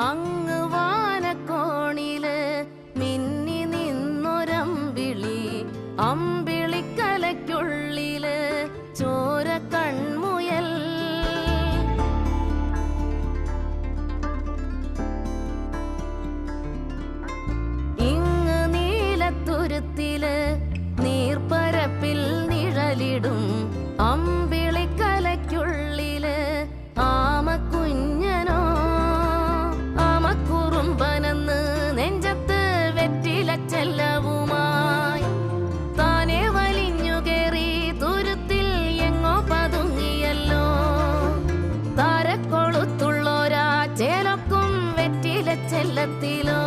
അങ്ങ് വാനക്കോണില് മിന്നി നിന്നൊരമ്പിളി, അമ്പിളിക്കലയ്ക്കുള്ളില് ചോര കൺമുയൽ. ഇങ്ങ് നീലത്തുരുത്തില് നീർപ്പരപ്പിൽ നിഴലിടും അമ്പിളിക്കലയ്ക്കുള്ളില് ആമക്കുഞ്ഞനോ. ആമക്കുറുമ്പനെന്ന് നെഞ്ചത്ത് വെറ്റിലച്ചെല്ലവുമായി താനെ വലിഞ്ഞു കേറി തുരുത്തിൽ എങ്ങോ പതുങ്ങിയല്ലോ. താരക്കൊളുത്തുള്ളോരാ ചേലൊക്കും വെറ്റിലച്ചെല്ലത്തിലോ.